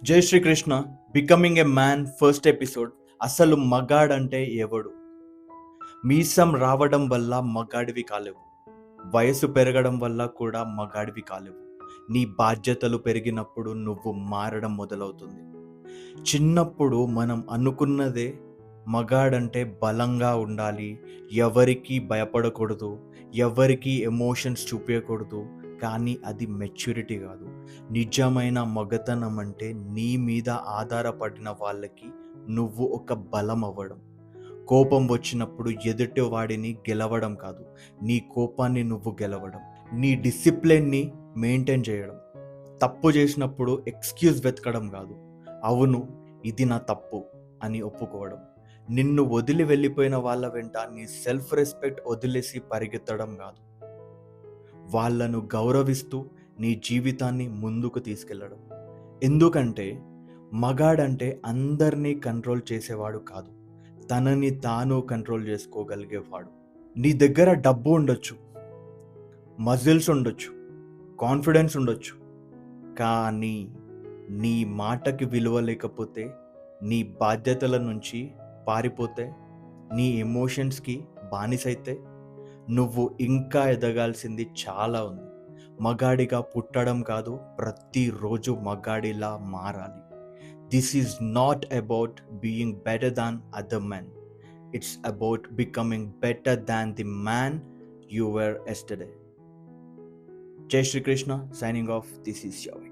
జై Srikrishna. Becoming a man first episode. అసలు మగాడంటే ఎవడు? మీసం రావడం వల్ల మగాడివి కాలేవు. వయసు పెరగడం వల్ల కూడా మగాడివి కాలేవు. నీ బాధ్యతలు పెరిగినప్పుడు నువ్వు మారడం మొదలవుతుంది. చిన్నప్పుడు మనం అనుకున్నదే మగాడంటే బలంగా ఉండాలి, ఎవరికి భయపడకూడదు, ఎవరికి ఎమోషన్స్ చూపించకూడదు. కానీ అది మెచ్యూరిటీ కాదు. నిజమైన మగతనం అంటే నీ మీద ఆధారపడిన వాళ్ళకి నువ్వు ఒక బలం అవ్వడం. కోపం వచ్చినప్పుడు ఎదుటి వాడిని గెలవడం కాదు, నీ కోపాన్ని నువ్వు గెలవడం. నీ డిసిప్లిన్ని మెయింటైన్ చేయడం. తప్పు చేసినప్పుడు ఎక్స్క్యూజ్ వెతకడం కాదు, అవును ఇది నా తప్పు అని ఒప్పుకోవడం. నిన్ను వదిలి వెళ్ళిపోయిన వాళ్ళ వెంట నీ సెల్ఫ్ రెస్పెక్ట్ వదిలేసి పరిగెత్తడం కాదు, వాళ్ళను గౌరవిస్తూ నీ జీవితాన్ని ముందుకు తీసుకెళ్ళడం. ఎందుకంటే మగాడంటే అందరినీ కంట్రోల్ చేసేవాడు కాదు, తనని తాను కంట్రోల్ చేసుకోగలిగేవాడు. నీ దగ్గర డబ్బు ఉండొచ్చు, మజిల్స్ ఉండొచ్చు, కాన్ఫిడెన్స్ ఉండొచ్చు, కానీ నీ మాటకి విలువ లేకపోతే, నీ బాధ్యతల నుంచి పారిపోతే, నీ ఎమోషన్స్కి బానిసైతే నువ్వు ఇంకా ఎదగాల్సింది చాలా ఉంది. మగాడిగా పుట్టడం కాదు, ప్రతిరోజు మగాడిలా మారాలి. This is not about being better than other men. It's about becoming better than the man you were yesterday. జై Shri Krishna, signing off. This is యవ్.